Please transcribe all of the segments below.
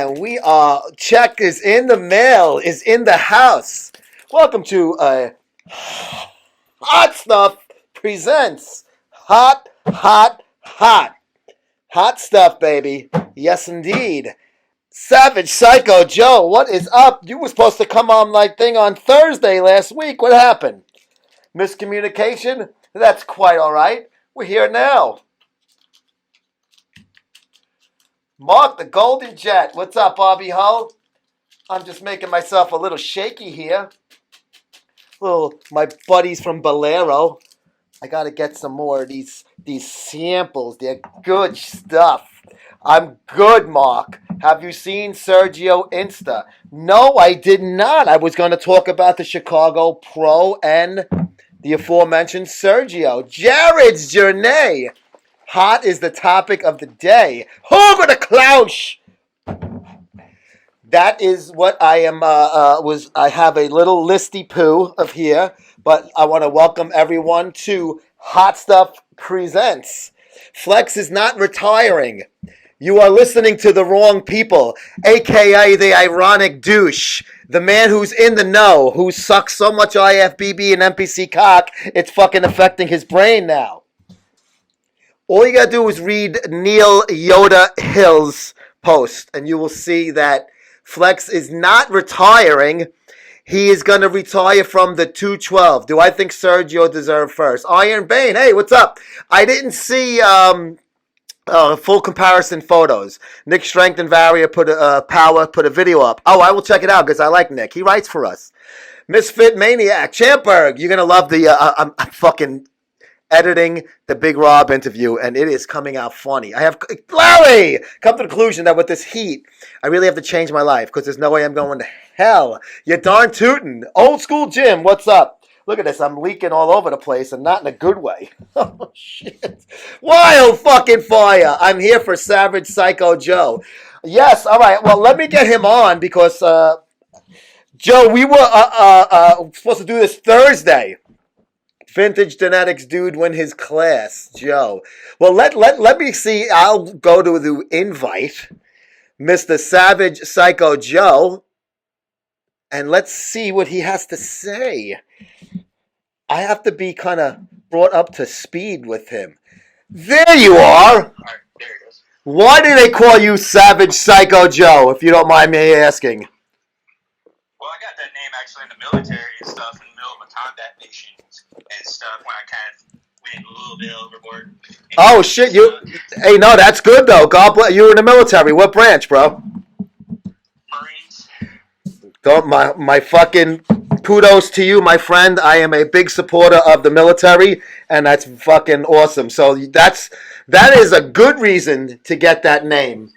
and we are check is in the mail, is in the house. Welcome to Hot Stuff presents hot stuff, baby. Yes, indeed. Savage Psycho Joe, what is up? You were supposed to come on my thing on Thursday last week. What happened? Miscommunication? That's quite all right. We're here now. Mark the Golden Jet. What's up, Bobby Hull? I'm just making myself a little shaky here. My buddies from Bolero. I gotta get some more of these samples. They're good stuff. I'm good, Mark. Have you seen Sergio Insta? No, I did not. I was going to talk about the Chicago Pro and the aforementioned Sergio. Jared's journey. Hot is the topic of the day. Hugo the Klausch. That is what I am. I have a little listy poo of here, but I want to welcome everyone to Hot Stuff Presents. Flex is not retiring. You are listening to the wrong people, aka the ironic douche, the man who's in the know, who sucks so much IFBB and NPC cock, it's fucking affecting his brain now. All you gotta do is read Neil Yoda Hill's post, and you will see that Flex is not retiring. He is going to retire from the 212. Do I think Sergio deserved first? Iron Bane, hey, what's up? I didn't see full comparison photos. Nick Strength and Varia put a video up. Oh, I will check it out because I like Nick. He writes for us. Misfit Maniac, Champberg, you're going to love the, I'm fucking editing the Big Rob interview, and it is coming out funny. I have Larry come to the conclusion that with this heat, I really have to change my life because there's no way I'm going to hell. You darn tootin'. Old school Jim, what's up? Look at this. I'm leaking all over the place and not in a good way. Oh, shit. Wild fucking fire. I'm here for Savage Psycho Joe. Yes, all right. Well, let me get him on because, Joe, we were supposed to do this Thursday. Vintage genetics dude win his class, Joe. Well, let me see. I'll go to the invite, Mr. Savage Psycho Joe, and let's see what he has to say. I have to be kind of brought up to speed with him. There you are. All right, there it goes. Why do they call you Savage Psycho Joe, if you don't mind me asking? Well, I got that name actually in the military and stuff, in the middle of a combat mission and stuff, when I kind of went a little bit overboard. Oh, shit. Hey, no, that's good, though. God bless. You were in the military. What branch, bro? Marines. My fucking kudos to you, my friend. I am a big supporter of the military, and that's fucking awesome. So that is a good reason to get that name.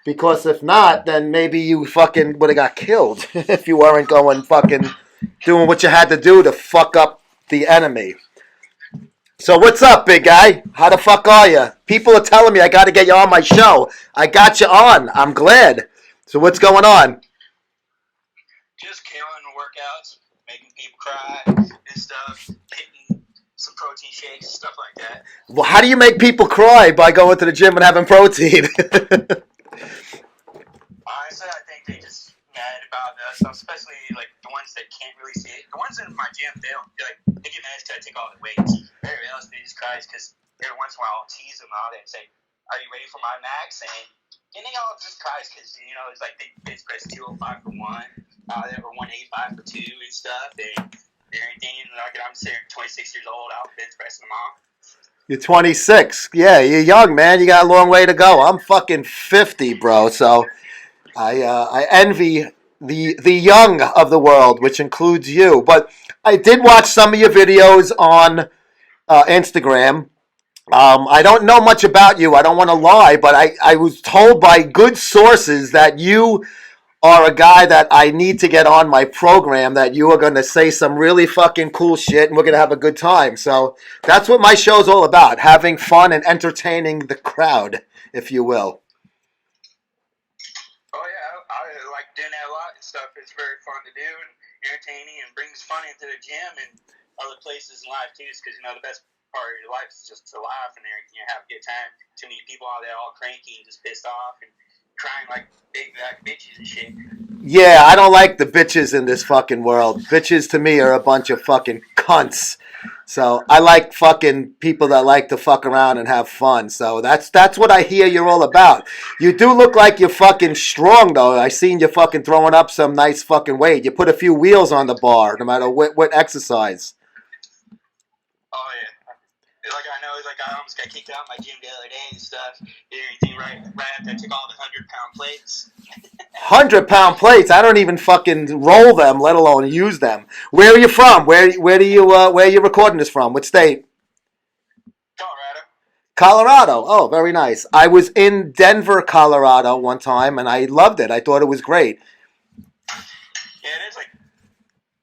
Because if not, then maybe you fucking would have got killed if you weren't going fucking doing what you had to do to fuck up the enemy. So what's up, big guy? How the fuck are you? People are telling me I got to get you on my show. I got you on. I'm glad. So what's going on? Just killing workouts, making people cry and stuff, hitting some protein shakes, stuff like that. Well, how do you make people cry by going to the gym and having protein? Honestly, I think they just mad about stuff, especially like the ones that can't really see it. The ones in my gym, they get mad because I take all the weights. Everybody else, they just cries because every once in a while I'll tease them out and say, "Are you ready for my max?" And they all just cries because it's like they bench press 205 for one, or 185 for two and stuff. And everything. Like I'm sitting 26 years old, out bench pressing them all. You're 26. Yeah, you're young, man. You got a long way to go. I'm fucking 50, bro. So I envy the young of the world, which includes you. But I did watch some of your videos on Instagram. I don't know much about you. I don't want to lie, but I was told by good sources that you are a guy that I need to get on my program, that you are going to say some really fucking cool shit and we're going to have a good time. So that's what my show's all about, having fun and entertaining the crowd, if you will. Oh, yeah, I like doing that a lot and stuff. It's very fun to do and entertaining and brings fun into the gym and other places in life, too, because, the best part of your life is just to laugh and have a good time. Too many people out there all cranky and just pissed off and crying like big black bitches and shit. Yeah, I don't like the bitches in this fucking world. Bitches to me are a bunch of fucking cunts. So I like fucking people that like to fuck around and have fun. So that's what I hear you're all about. You do look like you're fucking strong though. I seen you fucking throwing up some nice fucking weight. You put a few wheels on the bar, no matter what exercise. Oh yeah. Like I know, like I almost got kicked out of my gym the other day and stuff. Did everything right after I took all the 100-pound plates. 100-pound plates. I don't even fucking roll them, let alone use them. Where are you from? Where are you recording this from? What state? Colorado. Colorado. Oh, very nice. I was in Denver, Colorado one time, and I loved it. I thought it was great. Yeah, it's like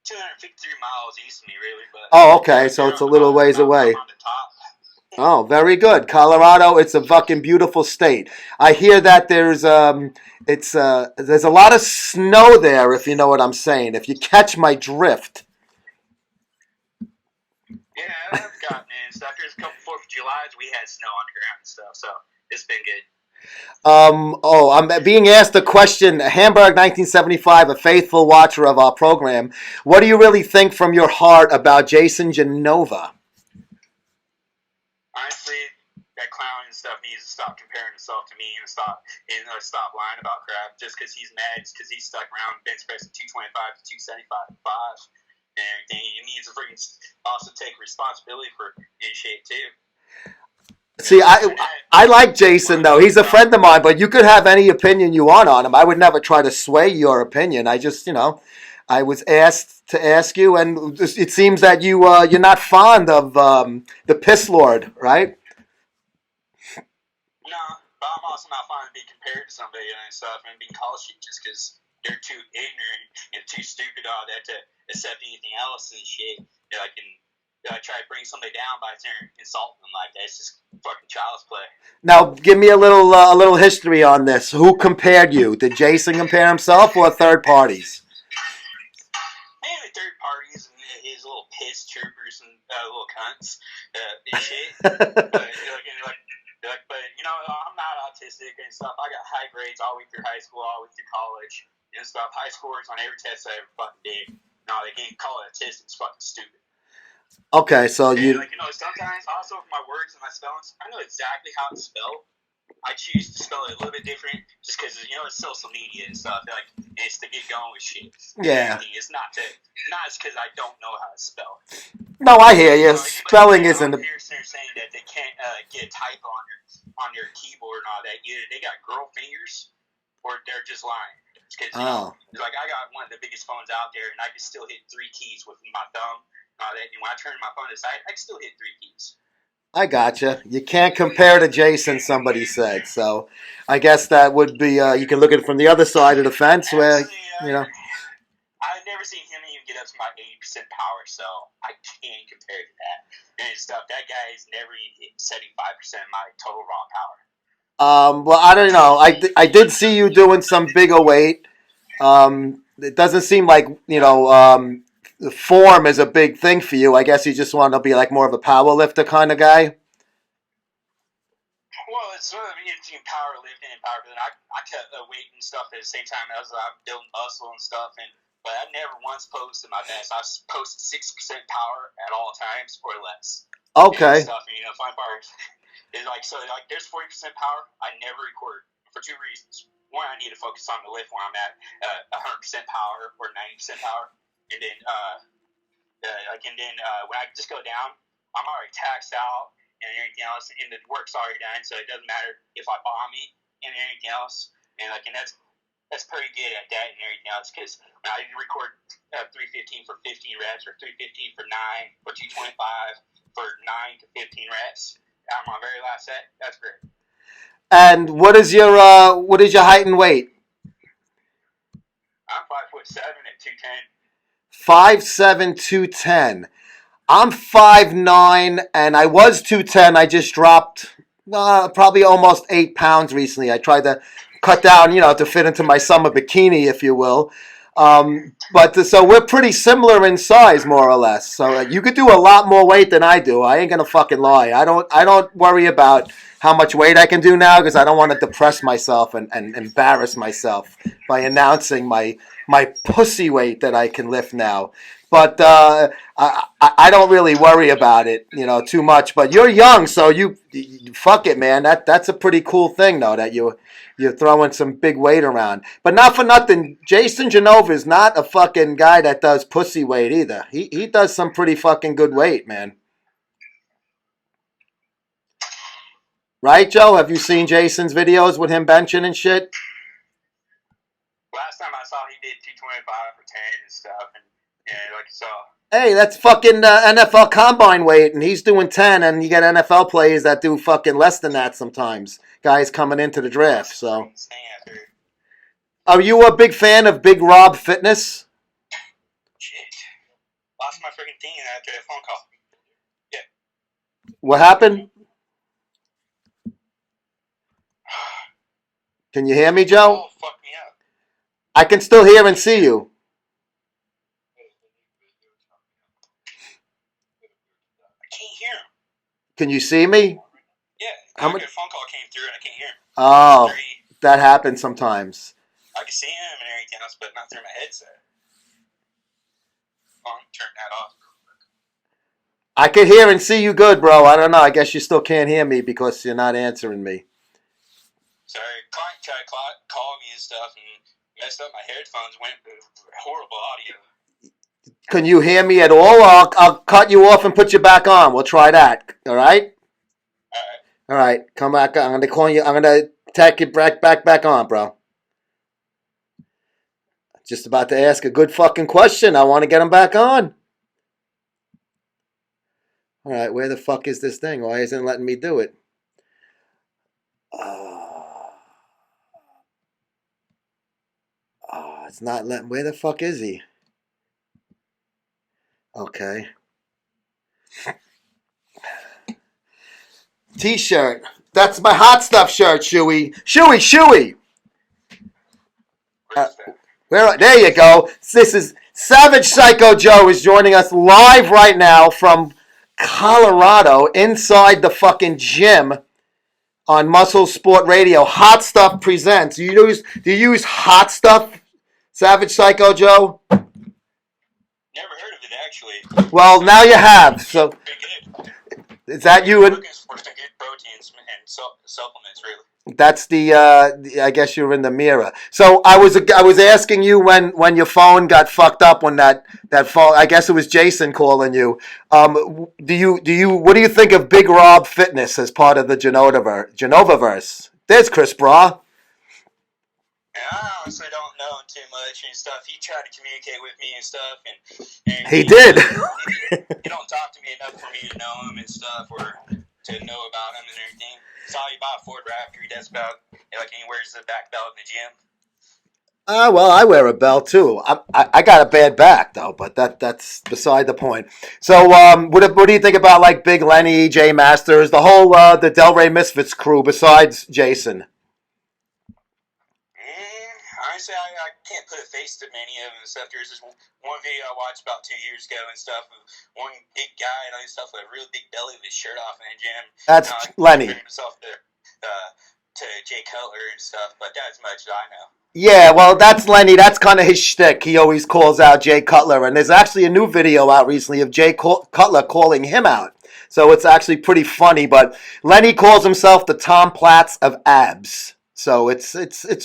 253 miles east of me, really. But Oh, okay. So it's a little ways away. On the top. Oh, very good. Colorado, it's a fucking beautiful state. I hear that there's a lot of snow there, if you know what I'm saying. If you catch my drift. Yeah, I've gotten it and stuff. There's a couple 4th of Julys we had snow on the ground and stuff, so it's been good. I'm being asked a question. Hamburg 1975, a faithful watcher of our program. What do you really think from your heart about Jason Genova? Honestly, that clown and stuff needs to stop comparing himself to me and stop lying about crap just because he's mad because he's stuck around bench pressing 225 to 275 and 5 and everything. He needs to also take responsibility for his shape too. See, I like Jason, though. He's a friend of mine, but you could have any opinion you want on him. I would never try to sway your opinion. I just, I was asked to ask you, and it seems that you're not fond of the Piss Lord, right? No, but I'm also not fond of being compared to somebody and stuff and being called shit just because they're too ignorant and too stupid all that to accept anything else and shit. I try to bring somebody down by insulting them like that. It's just fucking child's play. Now, give me a little history on this. Who compared you? Did Jason compare himself or third parties? Mainly third parties and his little piss troopers and little cunts and shit. but I'm not autistic and stuff. I got high grades all the way through high school, all the way through college and stuff. High scores on every test I ever fucking did. No, they can't call it autistic. It's fucking stupid. Okay, so sometimes also with my words and my spellings, I know exactly how to spell. I choose to spell it a little bit different just because it's social media and stuff. It's to get going with shit. Yeah. It's not because I don't know how to spell. No, I hear you. Spelling isn't. I'm here saying that they can't get a type on your keyboard and all that. Either they got girl fingers or they're just lying. Because I got one of the biggest phones out there, and I can still hit 3 keys with my thumb. And when I turn my phone aside, I can still hit 3 keys. I gotcha. You can't compare to Jason, somebody said. So I guess that would be, you can look at it from the other side of the fence where, I've never seen him even get up to my 80% power, so I can't compare to that. And stuff, that guy is never even hit 75% of my total raw power. Well, I don't know. I did see you doing some bigger weight. It doesn't seem like, the form is a big thing for you. I guess you just want to be like more of a power lifter kind of guy. Well, it's sort of between powerlifting and powerlifting. I cut weight and stuff at the same time as I'm building muscle and stuff. But I never once posted my best. I posted 60% power at all times or less. Okay. And stuff. Fun part is there's 40% power. I never record for 2 reasons. One, I need to focus on the lift where I'm at 100% power or 90% power. And then, when I just go down, I'm already taxed out and everything else, and the work's already done, so it doesn't matter if I bomb me and anything else. And that's pretty good at that and everything else, because when I record 315 for 15 reps or 315 for 9 or 225 for 9 to 15 reps on my very last set, that's great. And what is your height and weight? I'm 5'7" at 210. 5'7", 210. I'm 5'9", and I was 210. I just dropped probably almost 8 pounds recently. I tried to cut down, to fit into my summer bikini, if you will. So we're pretty similar in size, more or less. So you could do a lot more weight than I do. I ain't gonna fucking lie. I don't worry about how much weight I can do now because I don't want to depress myself and embarrass myself by announcing my pussy weight that I can lift now. But I don't really worry about it, too much. But you're young, so you fuck it, man. That's a pretty cool thing, though, that you're throwing some big weight around. But not for nothing, Jason Genova is not a fucking guy that does pussy weight either. He does some pretty fucking good weight, man. Right, Joe? Have you seen Jason's videos with him benching and shit? Last time I saw he did 225 for 10 and stuff, and yeah, like you saw. Hey, that's fucking NFL combine weight, and he's doing 10, and you get NFL players that do fucking less than that sometimes. Guys coming into the draft, so. Are you a big fan of Big Rob Fitness? Shit. Lost my freaking thing after that phone call. Yeah. What happened? Can you hear me, Joe? Oh, fuck me up. I can still hear and see you. I can't hear him. Can you see me? Yeah. How A much? phone call came through and I can't hear him. Oh, that happens sometimes. I can see him and everything else, but not through my headset. Turn that off. I can hear and see you good, bro. I don't know. I guess you still can't hear me because you're not answering me. Sorry, client tried to call me and stuff and messed up my headphones. Went horrible audio. Can you hear me at all? Or I'll cut you off and put you back on. We'll try that. All right? All right. Come back. I'm going to call you. I'm going to tack you back on, bro. Just about to ask a good fucking question. I want to get him back on. All right. Where the fuck is this thing? Why isn't it letting me do it? It's not letting. Where the fuck is he? Okay. T-shirt. That's my hot stuff shirt, Shuey. Shuey. There you go. This is Savage Psycho Joe is joining us live right now from Colorado inside the fucking gym on MuscleSport Radio. Hot Stuff presents. Do you use Hot Stuff, Savage Psycho Joe? Never heard of it actually. Well, now you have. So is that you? Looking for some good proteins and supplements, really. That's the. I guess you're in the mirror. So I was asking you when your phone got fucked up when that phone. I guess it was Jason calling you. What do you think of Big Rob Fitness as part of the Genovaverse? There's Chris Bra. I honestly don't know him too much and stuff. He tried to communicate with me and stuff, and he did. He don't talk to me enough for me to know him and stuff, or to know about him and everything. Saw he bought a Ford Raptor. He does about like he wears the back belt in the gym. Well, I wear a belt too. I got a bad back though, but that's beside the point. So, what do you think about like Big Lenny, Jay Masters, the whole the Delray Misfits crew besides Jason? Honestly, I can't put a face to many of them and stuff. There's this one video I watched about 2 years ago and stuff. One big guy and all this stuff with a real big belly with his shirt off in the gym. That's Lenny. Himself to Jay Cutler and stuff, but that's as much as I know. Yeah, well, that's Lenny. That's kind of his shtick. He always calls out Jay Cutler, and there's actually a new video out recently of Jay Cutler calling him out. So it's actually pretty funny. But Lenny calls himself the Tom Platz of abs. So it's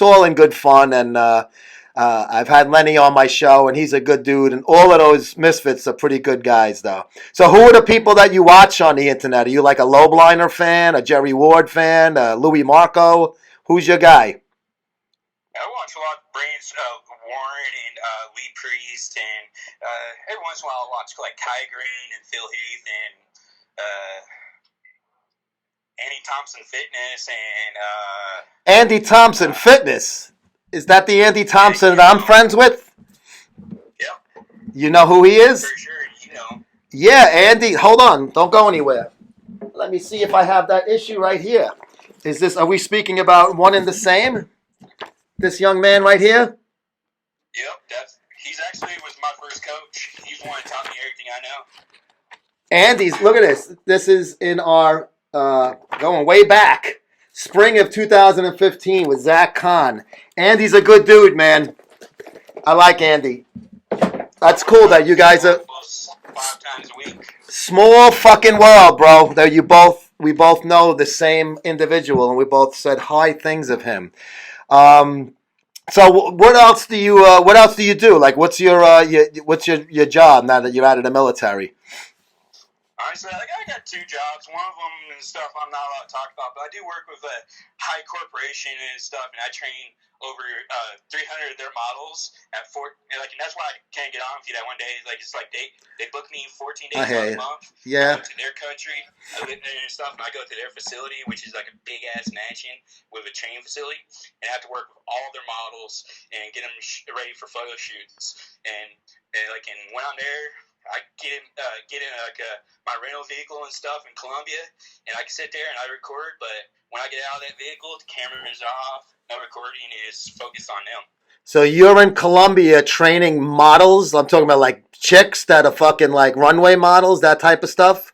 all in good fun, and I've had Lenny on my show, and he's a good dude, and all of those misfits are pretty good guys, though. So who are the people that you watch on the internet? Are you like a Lobliner fan, a Jerry Ward fan, a Louis Marco? Who's your guy? I watch a lot of brands, Warren and Lee Priest, and every once in a while I watch like Kai Green and Phil Heath and Andy Thompson Fitness and Andy Thompson Fitness. Is that the Andy Thompson that I'm friends with? Yep. You know who he is? For sure, you know. Yeah, Andy. Hold on. Don't go anywhere. Let me see if I have that issue right here. Are we speaking about one and the same? This young man right here? Yep, He's actually was my first coach. He's the one that taught me everything I know. Andy's, look at this. This is in our, going way back, spring of 2015 with Zach Kahn. Andy's a good dude, man. I like Andy. That's cool that you guys are 5 times a week. small fucking world, bro. That we both know the same individual, and we both said high things of him. So what else do you do? Like, what's your job now that you're out of the military? Honestly, I got 2 jobs. One of them and stuff I'm not allowed to talk about, but I do work with a high corporation and stuff, and I train over 300 of their models at Fort. And that's why I can't get on with you that one day. It's like they book me 14 days out of the month. Yeah. I go to their country, I live there and stuff, and I go to their facility, which is like a big ass mansion with a training facility, and I have to work with all their models and get them ready for photo shoots. And when I'm there, I get in my rental vehicle and stuff in Colombia, and I can sit there and I record. But when I get out of that vehicle, the camera is off. No recording is focused on them. So you're in Colombia training models. I'm talking about like chicks that are fucking like runway models, that type of stuff.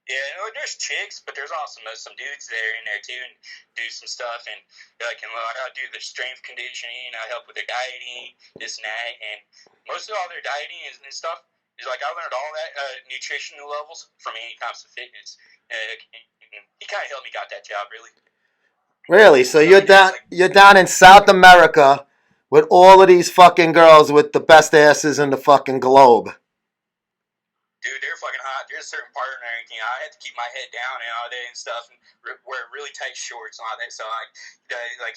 Yeah, there's chicks, but there's also some dudes there in there too, and do some stuff. And I do the strength conditioning. I help with their dieting, this and that, and most of all their dieting and stuff is I learned all that nutritional levels from Andy Thompson Fitness. He kind of helped me got that job, really. Really? So you're down in South America with all of these fucking girls with the best asses in the fucking globe. Dude, they're fucking hot. There's a certain part and everything. I had to keep my head down and all day and stuff, and wear really tight shorts and all that. So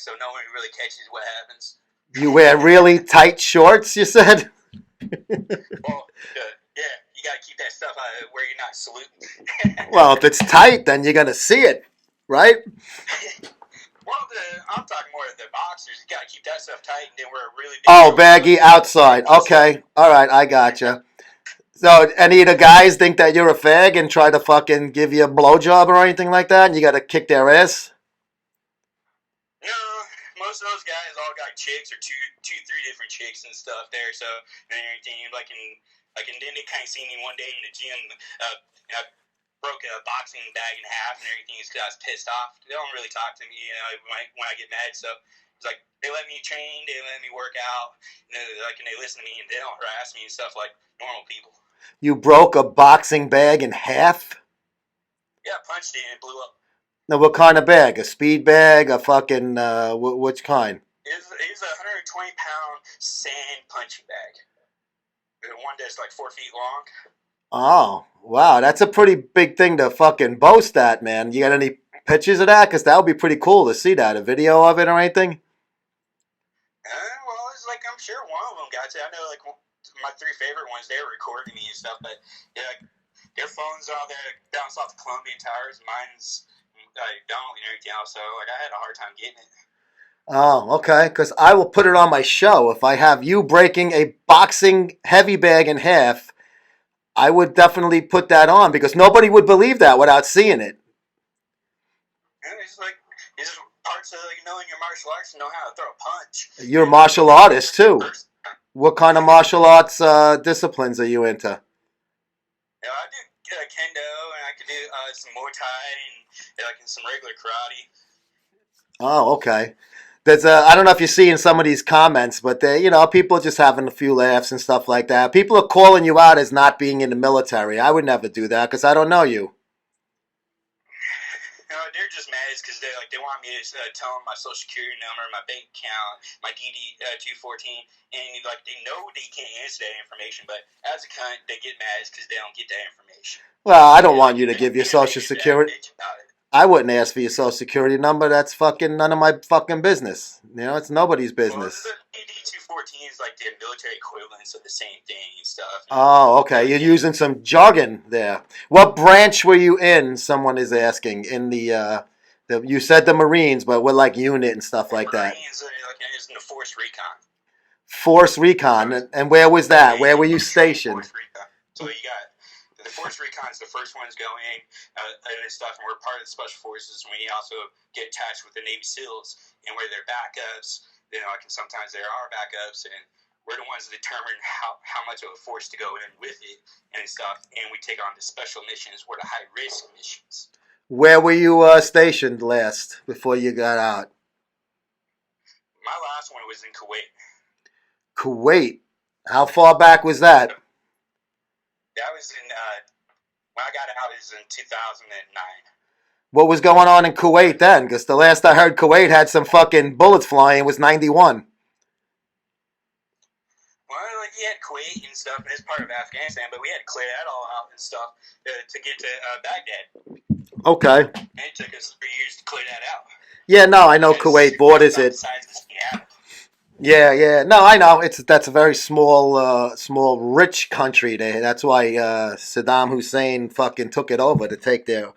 so no one really catches what happens. You wear really tight shorts, you said? Well, yeah, you gotta keep that stuff where you're not saluting. Well, if it's tight, then you're gonna see it, right? Well, I'm talking more of the boxers. You gotta keep that stuff tight, and then wear a really big. Oh, baggy outside. Okay, all right, I gotcha. So, any of the guys think that you're a fag and try to fucking give you a blowjob or anything like that, and you gotta kick their ass? No, most of those guys all got chicks or two, 3 different chicks and stuff there. So and everything and then they kind of see me one day in the gym. And I broke a boxing bag in half and everything because I was pissed off. They don't really talk to me, when I get mad. So it's like they let me train, they let me work out, and they listen to me and they don't harass me and stuff like normal people. You broke a boxing bag in half? Yeah, I punched it and it blew up. Now, what kind of bag? A speed bag? A fucking, which kind? It's a 120-pound sand punching bag. The one that's like 4 feet long. Oh, wow. That's a pretty big thing to fucking boast at, man. You got any pictures of that? Because that would be pretty cool to see that. A video of it or anything? Well, it's I'm sure one of them got to. I know, my 3 favorite ones, they were recording me and stuff, but yeah, their phones are all there bounced off the Colombian towers. Mine's don't and everything else, so I had a hard time getting it. Oh, okay. Because I will put it on my show. If I have you breaking a boxing heavy bag in half, I would definitely put that on because nobody would believe that without seeing it. Yeah, it's parts of knowing your martial arts and know how to throw a punch. You're a martial artist too. What kind of martial arts disciplines are you into? I do kendo, and I can do some Muay Thai and some regular karate. Oh, okay. There's I don't know if you're seeing some of these comments, but people just having a few laughs and stuff like that. People are calling you out as not being in the military. I would never do that because I don't know you. They're just mad because they want me to tell them my social security number, my bank account, my DD 214, and they know they can't answer that information. But as a cunt, they get mad because they don't get that information. Well, I don't want you to give your social security. I wouldn't ask for your social security number. That's fucking none of my fucking business. It's nobody's business. Well, the DD 214 is the military equivalents of the same thing and stuff. Oh, okay. You're using some jargon there. What branch were you in? Someone is asking. In you said the Marines, but what unit and stuff like that? Marines is in the Force Recon. Force Recon, and where was that? Where were you stationed? Force Recon. So you got the Force Recon is the first ones going and stuff, and we're part of the Special Forces. And we also get attached with the Navy SEALs, and we're their backups. Sometimes there are backups, and we're the ones that determine how much of a force to go in with it and stuff. And we take on the special missions or the high risk missions. Where were you stationed last before you got out? My last one was in Kuwait. Kuwait. How far back was that? That was in when I got out. It was in 2009. What was going on in Kuwait then? Because the last I heard, Kuwait had some fucking bullets flying. It was 91. Well, like, you had Kuwait and stuff, and it's part of Afghanistan, but we had to clear that all out and stuff to get to Baghdad. Okay. And it took us 3 years to clear that out. Yeah, no, I know Kuwait borders it. Yeah. No, I know. That's a very small, rich country. That's why Saddam Hussein fucking took it over to take their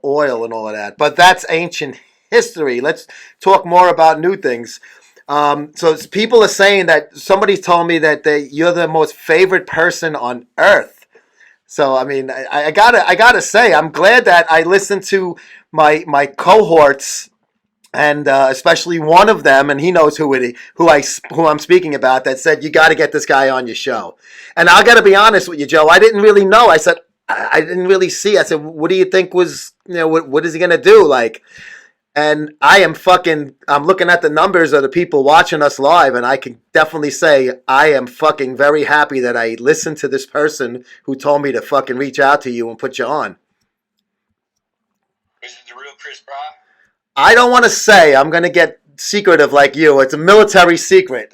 oil and all of that. But that's ancient history. Let's talk more about new things. So people are saying that somebody told me that you're the most favorite person on earth. So I mean, I gotta say, I'm glad that I listened to my cohorts, and especially one of them, and he knows who I'm speaking about, that said you got to get this guy on your show. And I got to be honest with you, Joe, I didn't really know. I said I didn't really see. I said, what do you think was, what is he gonna do? Like, and I'm looking at the numbers of the people watching us live, and I can definitely say I am fucking very happy that I listened to this person who told me to fucking reach out to you and put you on. Is it the real Chris Bra? I don't want to say. I'm going to get secretive like you. It's a military secret.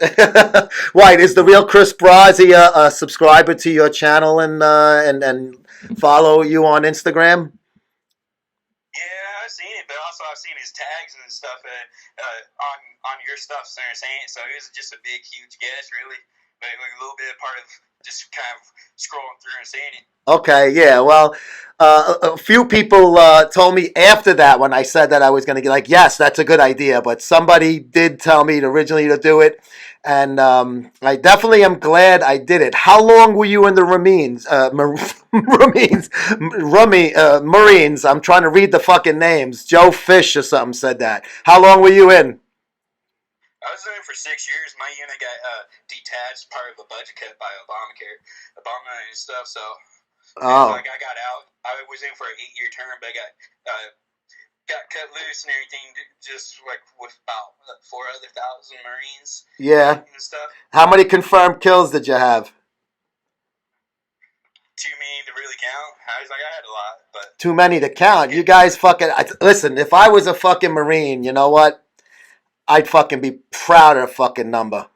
Right. Is the real Chris Bra, is he a subscriber to your channel and follow you on Instagram? Yeah, I've seen it, but also I've seen his tags and stuff on your stuff. So it was just a big, huge guess, really. But like a little bit part of just kind of scrolling through and seeing it. Okay, yeah. Well, a few people told me after that, when I said that I was going to get, like, yes, that's a good idea. But somebody did tell me originally to do it, and I definitely am glad I did it. How long were you in the Marines? Marines. I'm trying to read the fucking names. Joe Fish or something said that. How long were you in? I was in it for 6 years. My unit got detached, part of a budget cut by Obama and stuff. So, like, I got out. I was in for an 8-year term, but I got cut loose and everything, just like with about 4 other thousand Marines. Yeah. And stuff. How many confirmed kills did you have? Too many to really count. I had a lot, but too many to count. You guys fucking listen. If I was a fucking Marine, you know what? I'd fucking be proud of a fucking number.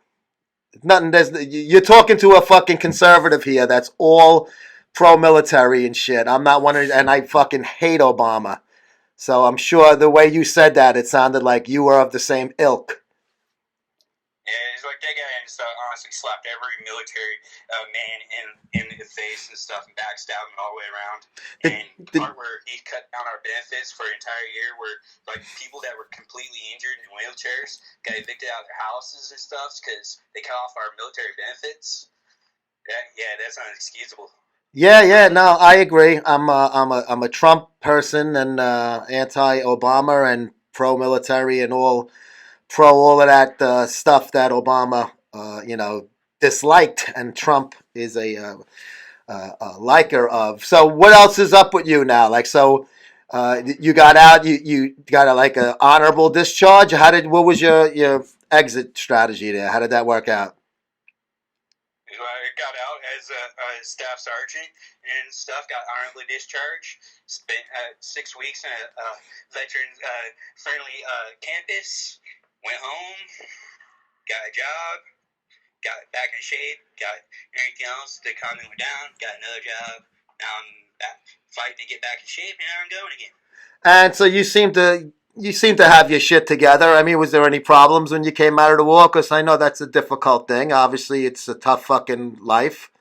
Nothing. You're talking to a fucking conservative here. That's all pro-military and shit. I'm not one of, and I fucking hate Obama. So I'm sure the way you said that, it sounded like you were of the same ilk. Yeah, it's like that guy honestly slapped every military man in the face and stuff and backstabbed him all the way around. And the part where he cut down our benefits for an entire year, where like people that were completely injured in wheelchairs got evicted out of their houses and stuff because they cut off our military benefits. That's unexcusable. Yeah, no, I agree. I'm a Trump person and anti-Obama and pro-military and all of that stuff that Obama, disliked, and Trump is a liker of. So what else is up with you now? Like, so you got out, you got a honorable discharge. What was your exit strategy there? How did that work out? I got out as a staff sergeant and stuff, got honorably discharged, spent 6 weeks in a veteran-friendly campus, went home, got a job, got back in shape, got everything else. The economy went down, got another job. Now I'm back fighting to get back in shape, and I'm going again. And so you seem to have your shit together. I mean, was there any problems when you came out of the war? Because I know that's a difficult thing. Obviously, it's a tough fucking life.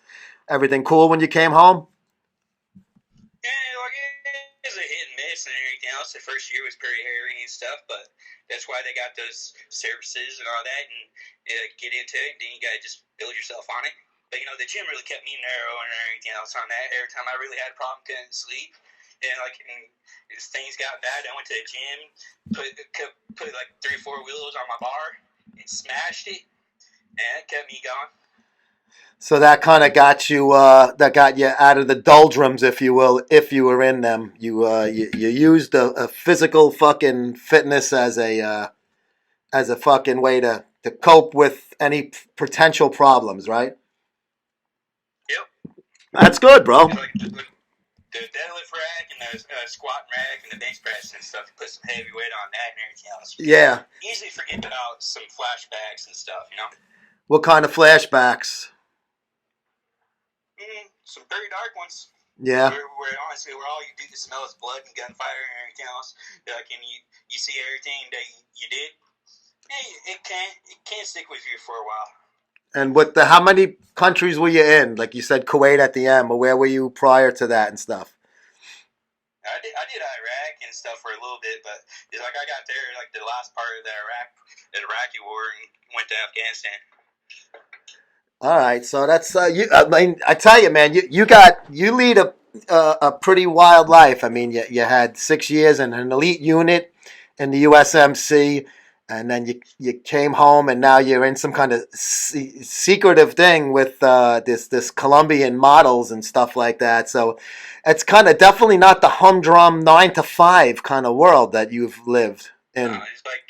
Everything cool when you came home? Yeah, like it was a hit and miss and everything else. The first year was pretty hairy and stuff, but that's why they got those services and all that, and get into it. And then you gotta just build yourself on it. But the gym really kept me narrow and everything else on that. Every time I really had a problem, couldn't sleep. And as things got bad, I went to the gym, put like 3 or 4 wheels on my bar, and smashed it, and that kept me going. So that kind of got you out of the doldrums, if you will, if you were in them. You used a physical fucking fitness as a fucking way to cope with any potential problems, right? Yep. That's good, bro. Like the deadlift rack and the squat rack and the bench press and stuff. Put some heavy weight on that and everything else. Yeah. Easily forget about some flashbacks and stuff, you know? What kind of flashbacks? Some very dark ones. Yeah. Where honestly, where all you do is smell is blood and gunfire and everything else. Like, and you see everything that you did. Hey, it can't stick with you for a while. And how many countries were you in? Like you said, Kuwait at the end, but where were you prior to that and stuff? I did Iraq and stuff for a little bit, but it's like I got there like the last part of the Iraqi war and went to Afghanistan. All right, so that's you. I mean, I tell you, man, you lead a pretty wild life. I mean, you had 6 years in an elite unit in the USMC, and then you came home, and now you're in some kind of secretive thing with this Colombian models and stuff like that. So it's kind of definitely not the humdrum 9 to 5 kind of world that you've lived in. It's like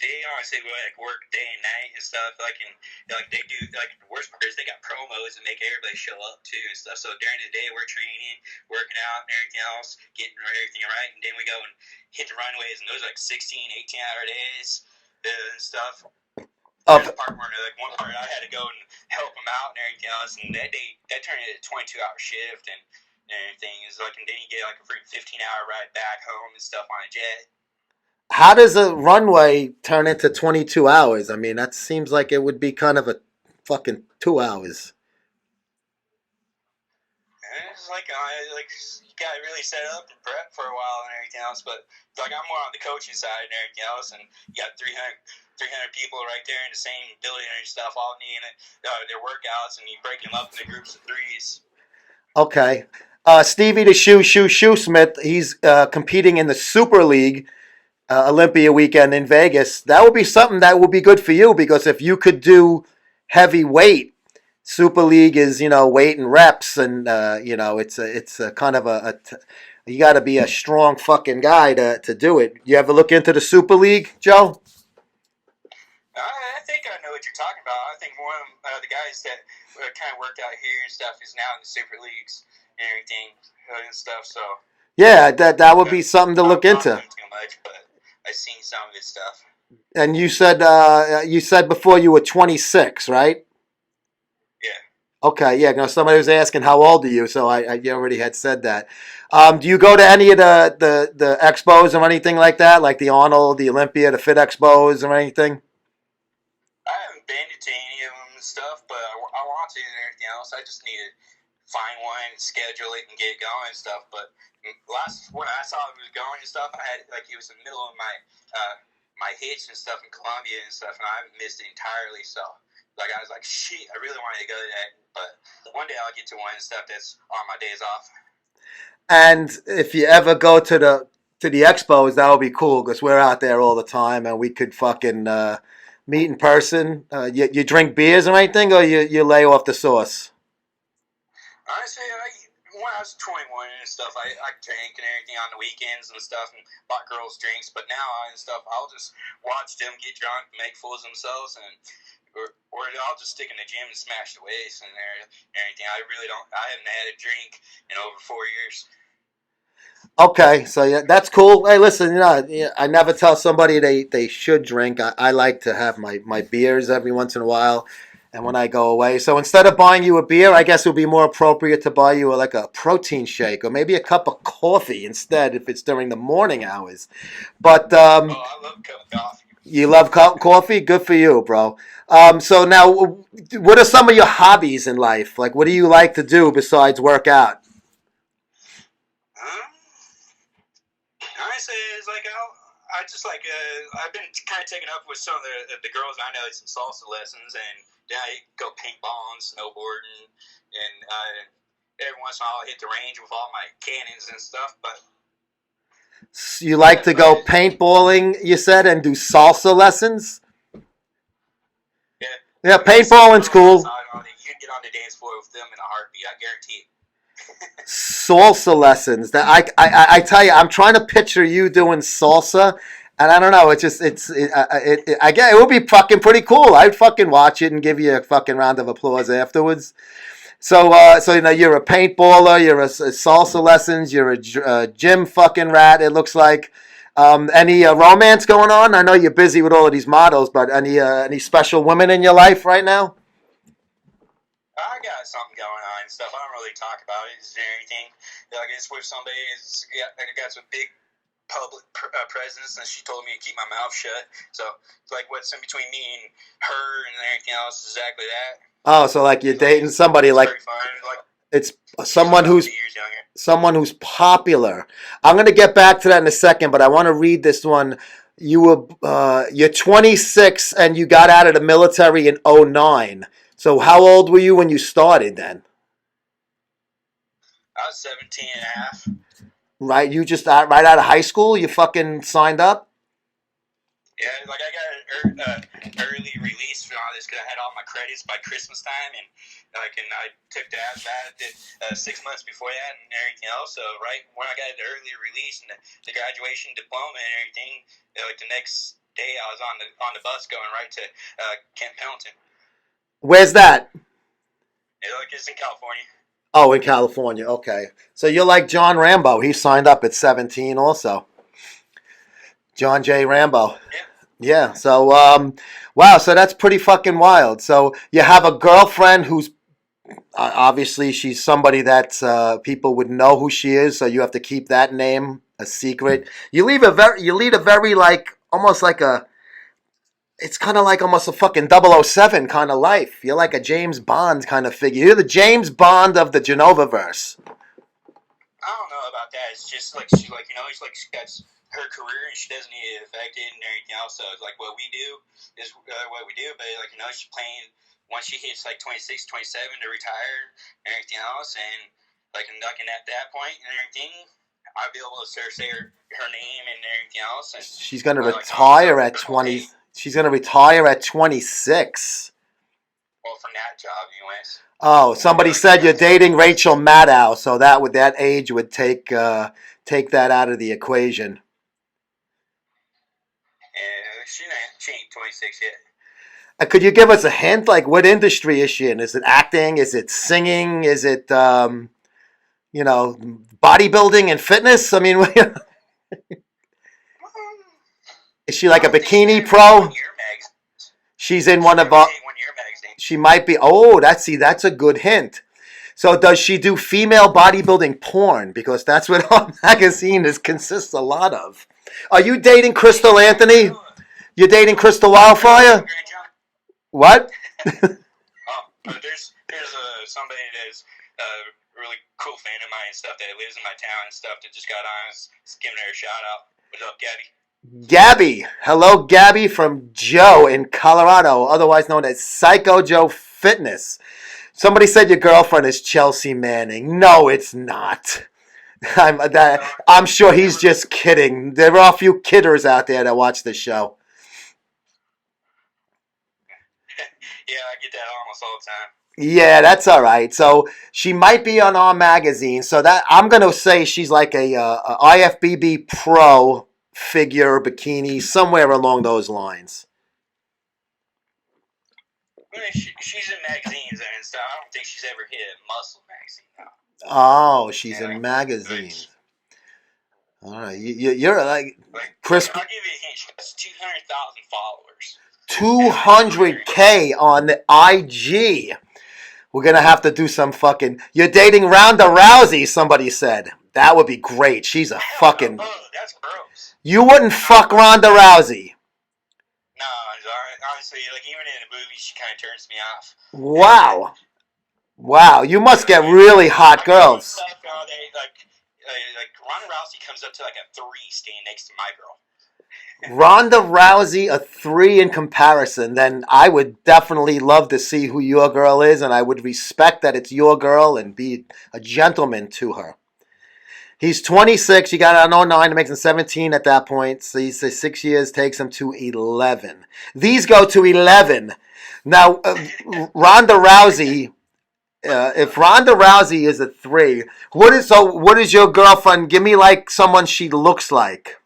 they honestly like work day and night and stuff. Like and like they do like the worst part is they got promos and make everybody show up too and stuff. So during the day we're training, working out and everything else, getting everything right, and then we go and hit the runways and those are like 16, 18-hour days and stuff. There's a part where like one part I had to go and help them out and everything else, and that turned into a 22-hour shift and everything is like, and then you get like a freaking 15-hour ride back home and stuff on a jet. How does a runway turn into 22 hours? I mean, that seems like it would be kind of a fucking 2 hours. It's like you gotta really set up and prep for a while and everything else. But it's like I'm more on the coaching side and everything else, and you got 300 people right there in the same building and stuff, all needing their workouts, and you break them up into groups of threes. Okay. Stevie the Shoe Smith, he's competing in the Super League Olympia weekend in Vegas. That would be something that would be good for you because if you could do heavy weight, Super League is weight and reps, and it's a kind of you got to be a strong fucking guy to do it. You ever look into the Super League, Joe? I think I know what you're talking about. I think one of the guys that kind of worked out here and stuff is now in the Super Leagues and everything and stuff. So yeah, that would be something to look into. Not too much, but I've seen some of his stuff. And you said before you were 26, right? Yeah. Okay, yeah. No, somebody was asking how old are you, so I you already had said that. Do you go to any of the expos or anything like that, like the Arnold, the Olympia, the Fit Expos, or anything? I haven't been to any of them and stuff, but I want to and everything else. I just need to find one and schedule it and get it going and stuff. But last when I saw it was going and stuff, I had like it was in the middle of my hitch and stuff in Colombia and stuff, and I missed it entirely. So like I was like, shit, I really wanted to go to that, but one day I'll get to one and stuff that's on my days off. And if you ever go to the expos, that would be cool because we're out there all the time and we could fucking meet in person. You drink beers or anything, or you lay off the sauce? Honestly, when I was 21 and stuff, I drank and everything on the weekends and stuff and bought girls drinks. But now and stuff, I'll just watch them get drunk, make fools of themselves, or I'll just stick in the gym and smash the weights and everything. I haven't had a drink in over 4 years. Okay, so yeah, that's cool. Hey, listen, I never tell somebody they should drink. I like to have my beers every once in a while, and when I go away. So instead of buying you a beer, I guess it would be more appropriate to buy you like a protein shake or maybe a cup of coffee instead if it's during the morning hours. But I love coffee. You love coffee? Good for you, bro. So now, what are some of your hobbies in life? Like, what do you like to do besides work out? Honestly, it's like I just like I've been kind of taking up with some of the girls I know some salsa lessons, and then I go paintballing, snowboarding, and every once in a while I hit the range with all my cannons and stuff. But you like to go paintballing, you said, and do salsa lessons? Yeah. Yeah, paintballing's cool. get on the dance floor with them in a heartbeat. I guarantee it. Salsa lessons. That I tell you, I'm trying to picture you doing salsa, and I don't know. It's just I get it would be fucking pretty cool. I'd fucking watch it and give you a fucking round of applause afterwards. So you know you're a paintballer, you're a salsa lessons, you're a gym fucking rat. It looks like. Any romance going on? I know you're busy with all of these models, but any special women in your life right now? I got something going on and stuff. I don't really talk about it. Is there anything? Like, it's with somebody. I got some big public presence, and she told me to keep my mouth shut. So, it's like, what's in between me and her and everything else is exactly that. Oh, so like you're dating somebody like it's someone who's popular. I'm gonna get back to that in a second, but I want to read this one. You're 26 and you got out of the military in '09. So how old were you when you started then? I was 17 and a half. Right, you just right out of high school, you fucking signed up? Yeah, like I got an early release from all this because I had all my credits by Christmas time, and I took that. I did 6 months before that and everything else. So right when I got the early release and the graduation diploma and everything, like the next day I was on the bus going right to Camp Pendleton. Where's that? It's in California. Oh, in California. Okay. So you're like John Rambo. He signed up at 17 also. John J. Rambo. Yeah. So, wow. So that's pretty fucking wild. So you have a girlfriend who's obviously she's somebody that people would know who she is. So you have to keep that name a secret. You lead a very like almost like a. It's kind of like almost a fucking 007 kind of life. You're like a James Bond kind of figure. You're the James Bond of the Genova verse. I don't know about that. It's just like she got her career and she doesn't need it affected and everything else. So it's like what we do is what we do. But she's playing once she hits like 26, 27 to retire and everything else. And at that point and everything, I'll be able to say her name and everything else. And she's gonna retire at 20. She's going to retire at 26. Well, from that job, anyways. Oh, somebody said you're dating Rachel Maddow, so that age would take that out of the equation. Yeah, she ain't 26 yet. Could you give us a hint? Like, what industry is she in? Is it acting? Is it singing? Is it, bodybuilding and fitness? I mean, is she like a bikini pro? She's in one of our. She might be. Oh, that's a good hint. So does she do female bodybuilding porn? Because that's what our magazine consists a lot of. Are you dating Crystal Anthony? You're dating Crystal Wildfire? What? There's somebody that's a really cool fan of mine and stuff that lives in my town and stuff that just got on. Just giving her a shout out. What's up, Gabby? Gabby. Hello, Gabby from Joe in Colorado, otherwise known as Psycho Joe Fitness. Somebody said your girlfriend is Chelsea Manning. No, it's not. I'm sure he's just kidding. There are a few kidders out there that watch this show. Yeah, I get that almost all the time. Yeah, that's all right. So she might be on our magazine. So that I'm gonna say she's like a IFBB pro figure, bikini, somewhere along those lines. She's in magazines and stuff. I don't think she's ever hit a muscle magazine now. Oh, she's in magazines. All right, you're like Chris. I'll give you a hint. She has 200,000 followers. 200K on the IG. We're gonna have to do some fucking. You're dating Ronda Rousey. Somebody said that would be great. She's a fucking. Oh, that's gross. You wouldn't fuck Ronda Rousey. No, honestly, like even in the movies, she kind of turns me off. Wow, you must get really hot girls. Like Ronda Rousey comes up to like a 3 standing next to my girl. Ronda Rousey, a 3 in comparison, then I would definitely love to see who your girl is, and I would respect that it's your girl and be a gentleman to her. He's 26. You got out in 09. It makes him 17 at that point. So he says 6 years takes him to 11. These go to 11. Now, Ronda Rousey, If Ronda Rousey is a 3, what is your girlfriend? Give me like someone she looks like.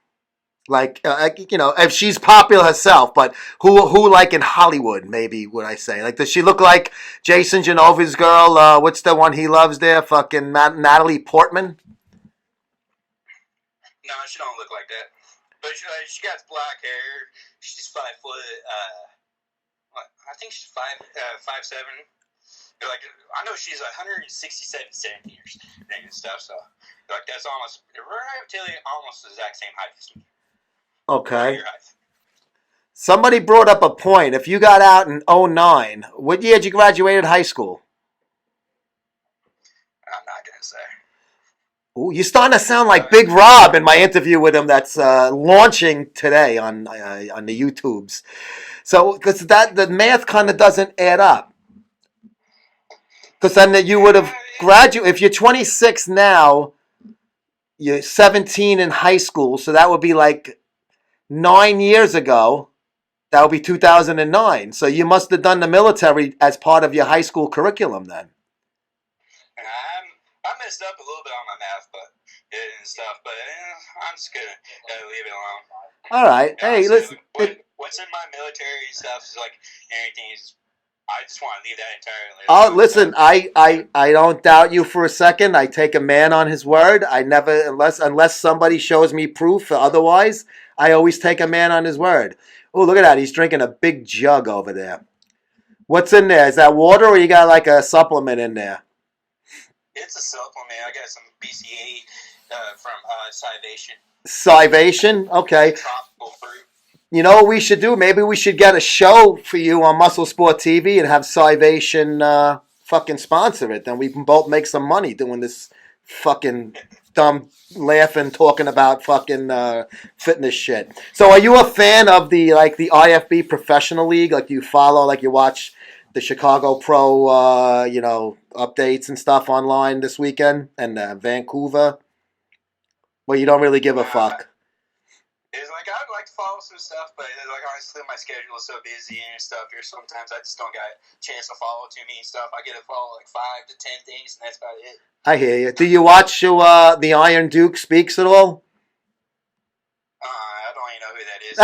If she's popular herself, but who like in Hollywood, maybe would I say? Like, does she look like Jason Genova's girl? What's the one he loves there? Fucking Natalie Portman. No, she don't look like that. But she got black hair. She's 5 foot. I think she's 5'7". Like, I know she's 167 centimeters and stuff. So like that's almost almost the exact same height as me. Okay. Somebody brought up a point. If you got out in '09, what year did you graduate high school? I'm not gonna say. Ooh, you're starting to sound like Big Rob in my interview with him that's launching today on the YouTubes. So, because the math kind of doesn't add up. Because then you would have graduated, if you're 26 now, you're 17 in high school, so that would be like 9 years ago. That would be 2009. So you must have done the military as part of your high school curriculum then. I messed up a little bit on my math, and stuff, but I'm just gonna leave it alone. All right. Hey, listen. What's in my military stuff is like everything is. I just want to leave that entirely. Oh, listen. I don't doubt you for a second. I take a man on his word. I never, unless somebody shows me proof otherwise, I always take a man on his word. Oh, look at that. He's drinking a big jug over there. What's in there? Is that water or you got like a supplement in there? It's a supplement. I got some BCA from Civation. Civation? Okay. Tropical fruit. You know what we should do? Maybe we should get a show for you on MuscleSport TV and have Civation fucking sponsor it. Then we can both make some money doing this fucking dumb laughing, talking about fucking fitness shit. So, are you a fan of the IFB Professional League? Like, do you follow? Like, you watch the Chicago Pro, updates and stuff online this weekend, and Vancouver? Well, you don't really give a fuck. It's like I'd like to follow some stuff, but like honestly, my schedule is so busy and stuff here. Sometimes I just don't got a chance to follow too many stuff. I get to follow like 5 to 10 things, and that's about it. I hear you. Do you watch the Iron Duke Speaks at all? I don't even know who that is.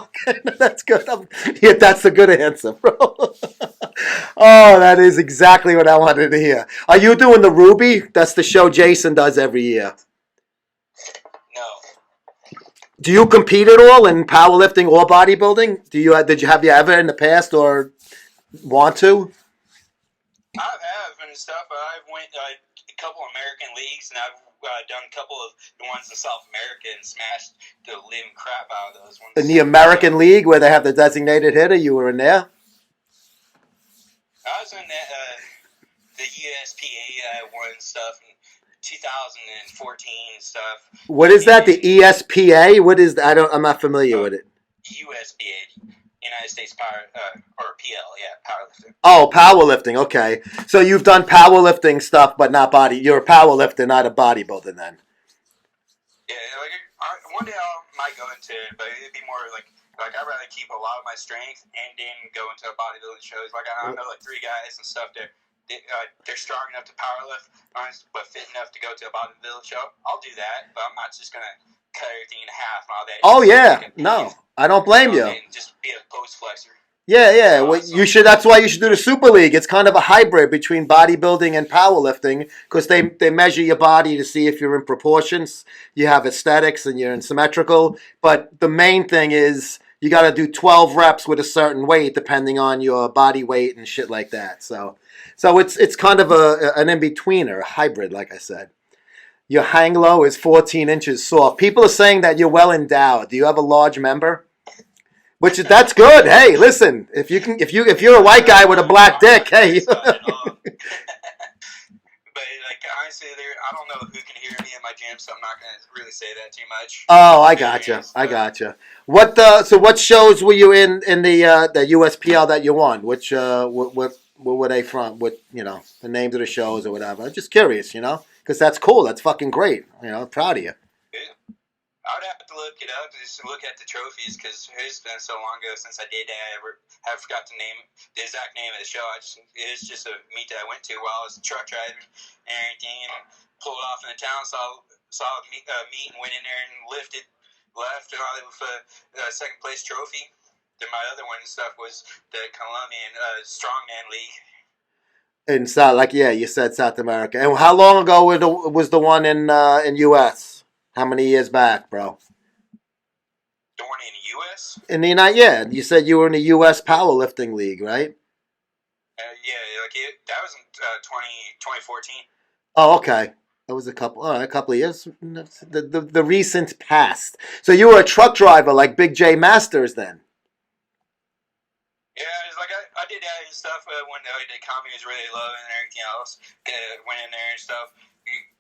Okay, that's good. Yeah, that's a good answer, bro. Oh, that is exactly what I wanted to hear. Are you doing the Ruby? That's the show Jason does every year. No. Do you compete at all in powerlifting or bodybuilding? Have you ever in the past or want to? I have and stuff. I've went a couple American leagues, and I've done a couple of the ones in South America and smashed the living crap out of those ones. In the American League where they have the designated hitter, you were in there? I was in the USPA won stuff in 2014 and stuff. What is that? The ESPA? What is that? I'm not familiar with it. USPA, United States Power or PL, powerlifting. Oh, powerlifting. Okay, so you've done powerlifting stuff, but not body. You're a powerlifter, not a bodybuilder, then. Yeah, like one day I might go into it, but it'd be more like I'd rather keep a lot of my strength and then go into a bodybuilding shows. Like I know like 3 guys and stuff that they're strong enough to powerlift, but fit enough to go to a bodybuilding show. I'll do that, but I'm not just gonna cut everything in half and all that. Oh yeah, no, I don't blame you. And just be a post flexor. Yeah. Well, you should. That's why you should do the Super League. It's kind of a hybrid between bodybuilding and powerlifting because they measure your body to see if you're in proportions, you have aesthetics, and you're in symmetrical. But the main thing is you got to do 12 reps with a certain weight depending on your body weight and shit like that. So it's kind of an in-betweener, a hybrid, like I said. Your hang low is 14 inches soft. People are saying that you're well endowed. Do you have a large member? That's good. Hey, listen, if you're a white guy with a black dick, hey. But like honestly, I don't know who can hear me in my gym, so I'm not gonna really say that too much. Oh, I gotcha. What shows were you in the USPL that you won? Which what were they from? What the names of the shows or whatever? I'm just curious, because that's cool. That's fucking great. Proud of you. Yeah. I would have to look it up, just to look at the trophies, because it's been so long ago since I did that. I ever have forgot to name the exact name of the show. It's just a meet that I went to while I was truck driving and everything, and pulled off in the town, saw a meet, and went in there and left, and all that with a second place trophy. Then my other one and stuff was the Colombian Strongman League. In South, like yeah, you said South America. And how long ago was the one in U.S.? How many years back, bro? The one in the U.S.? In the United, yeah. You said you were in the U.S. powerlifting league, right? Yeah, that was in 2014. Oh, okay. That was a couple of years. The recent past. So you were a truck driver like Big J Masters then. Yeah, it's like I did that and stuff when the economy was really low and everything else. Went in there and stuff.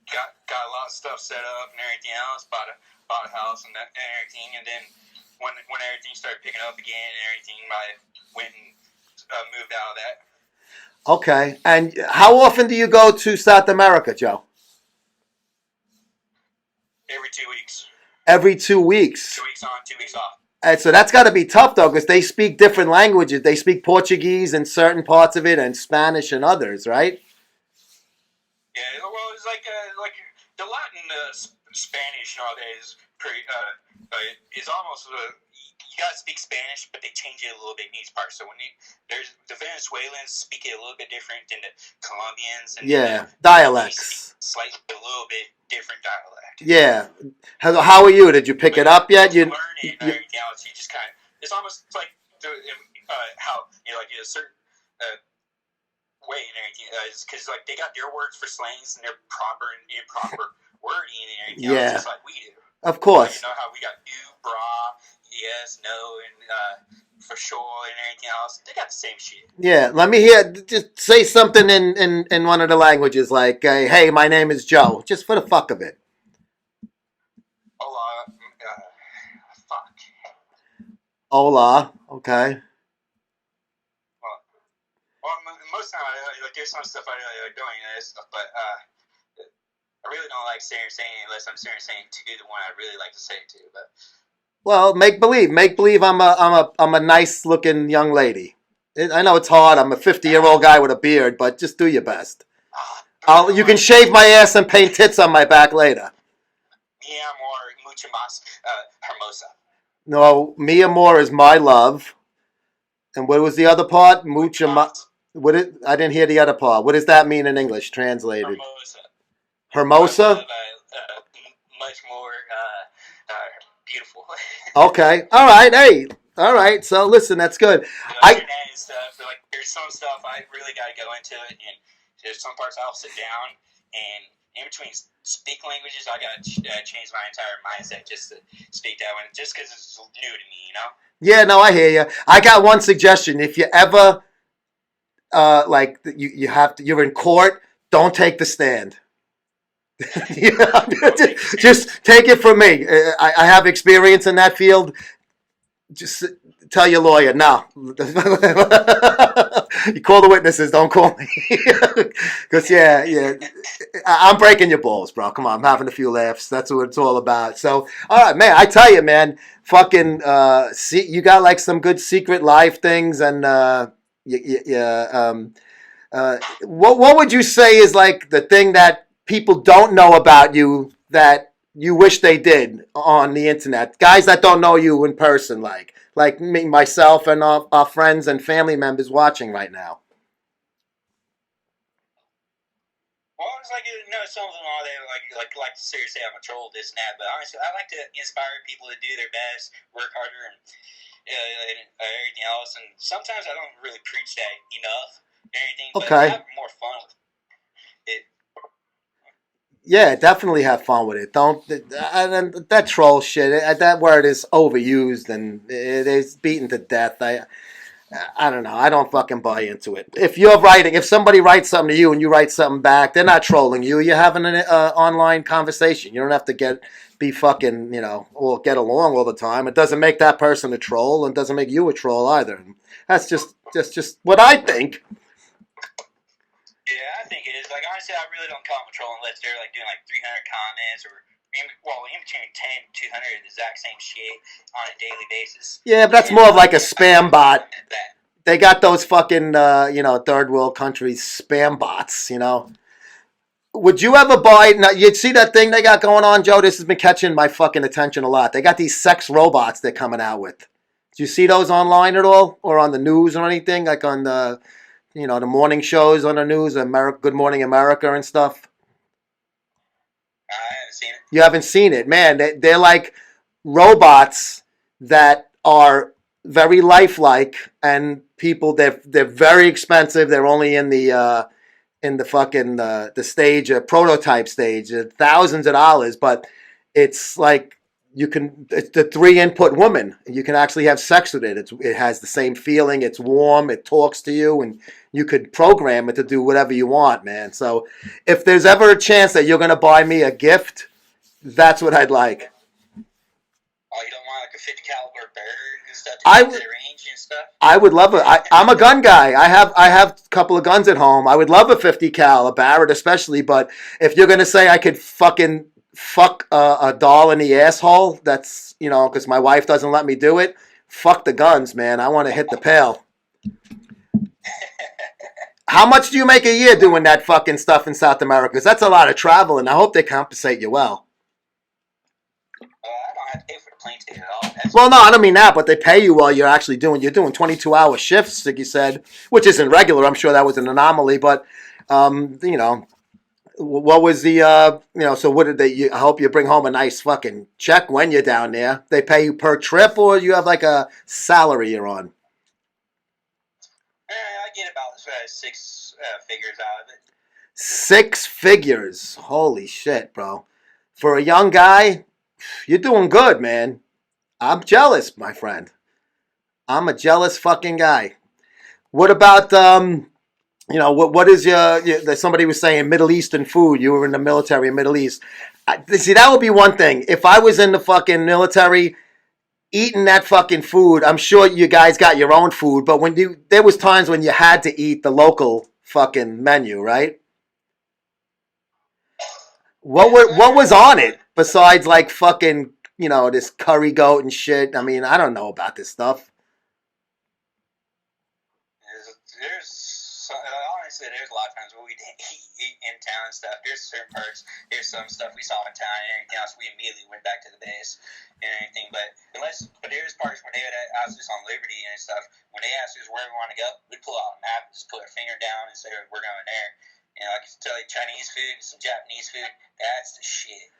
Got a lot of stuff set up and everything else. Bought a house and everything. And then when everything started picking up again and everything, I went and moved out of that. Okay. And how often do you go to South America, Joe? Every 2 weeks. Every 2 weeks. 2 weeks on, 2 weeks off. And so that's got to be tough, though, because they speak different languages. They speak Portuguese in certain parts of it and Spanish in others, right? Yeah, well, it's like the Latin Spanish nowadays pretty is almost you gotta speak Spanish, but they change it a little bit in each part. So there's the Venezuelans speak it a little bit different than the Colombians, and dialects, slightly a little bit different dialect. Yeah. How are you? Did you pick it up yet? You learn it and everything else. You just kind of it's almost like how like a certain. Way and everything because like they got their words for slangs and their proper and improper wording and everything else, just like we do. Of course. You know how we got do, bra, yes, no, and for sure and everything else. They got the same shit. Yeah, let me hear. Just say something in one of the languages, like "Hey, my name is Joe," just for the fuck of it. Hola, fuck. Hola, okay. Most of the time, there's some stuff I really like doing this stuff, but I really don't like saying unless I'm saying to the one I really like to say it to. But well, make believe. I'm a nice looking young lady. I know it's hard. I'm a 50-year-old guy with a beard, but just do your best. You can shave my ass and paint tits on my back later. Mi amor, mucho más hermosa. No, mi amor is my love. And what was the other part? Mucho más. I didn't hear the other part. What does that mean in English, translated? Hermosa? Much more beautiful. Okay. All right. Hey. All right. So listen, that's good. There's some stuff I really got to go into it, and there's some parts I'll sit down, and in between speak languages, I got to change my entire mindset just to speak that one, just because it's new to me, you know? Yeah. No, I hear you. I got one suggestion. If you ever you're in court, don't take the stand. just take it from me. I have experience in that field. Just tell your lawyer, no. You call the witnesses, don't call me. Because I'm breaking your balls, bro. Come on, I'm having a few laughs. That's what it's all about. So, all right, man. I tell you, man. Fucking, you got like some good secret life things, and what would you say is like the thing that people don't know about you that you wish they did on the internet? Guys that don't know you in person, like me, myself, and our friends and family members watching right now. Well, it's like something all day, like seriously, I'm a troll, this and that. But honestly, I like to inspire people to do their best, work harder, and everything else. And sometimes I don't really preach that enough. Anything, but have more fun with it. Yeah, definitely have fun with it. Don't that troll shit. That word is overused and it is beaten to death. I don't know. I don't fucking buy into it. If somebody writes something to you and you write something back, they're not trolling you. You're having an online conversation. You don't have to be fucking, or get along all the time. It doesn't make that person a troll and doesn't make you a troll either. That's just what I think. Yeah, I think it is. Like, honestly, I really don't call them a troll unless they're, like, doing, like, 300 comments or, in between 10 and 200, the exact same shit on a daily basis. Yeah, but that's more of like a spam bot. They got those fucking, third world countries spam bots, Would you ever buy, now you see that thing they got going on, Joe? This has been catching my fucking attention a lot. They got these sex robots they're coming out with. Do you see those online at all? Or on the news or anything? Like on the, the morning shows on the news, Good Morning America and stuff? I haven't seen it. You haven't seen it. Man, they're like robots that are very lifelike, and people, they're very expensive. They're only in the fucking the stage, prototype stage, thousands of dollars, but it's like it's the 3-input woman. You can actually have sex with it. It has the same feeling. It's warm. It talks to you, and you could program it to do whatever you want, man. So if there's ever a chance that you're going to buy me a gift, that's what I'd like. Oh, you don't want like a 50 caliber bird and stuff I to get to the range and stuff? I would love it. I'm a gun guy. I have a couple of guns at home. I would love a 50 cal, a Barrett especially. But if you're gonna say I could fucking fuck a doll in the asshole, that's because my wife doesn't let me do it. Fuck the guns, man. I want to hit the pail. How much do you make a year doing that fucking stuff in South America? Because that's a lot of travel, and I hope they compensate you well. I don't have to pay for the plane ticket at all. Well, no, I don't mean that, but they pay you while you're doing 22-hour shifts, like you said, which isn't regular. I'm sure that was an anomaly, but, what was the, so what did they, I hope you bring home a nice fucking check when you're down there. They pay you per trip, or you have like a salary you're on? I get about 6 figures out of it. 6 figures. Holy shit, bro. For a young guy, you're doing good, man. I'm jealous, my friend. I'm a jealous fucking guy. What about, what is somebody was saying Middle Eastern food. You were in the military in Middle East. See, that would be one thing. If I was in the fucking military eating that fucking food, I'm sure you guys got your own food, but there was times when you had to eat the local fucking menu, right? What was on it besides like fucking, this curry goat and shit? I mean, I don't know about this stuff. Honestly, there's a lot of times where we eat in town and stuff. There's certain parts, there's some stuff we saw in town and everything else. We immediately went back to the base and everything. But there's parts when they would ask us on Liberty and stuff. When they asked us where we want to go, we'd pull out a map and just put our finger down and say we're going there. I can tell you Chinese food, some Japanese food. That's the shit.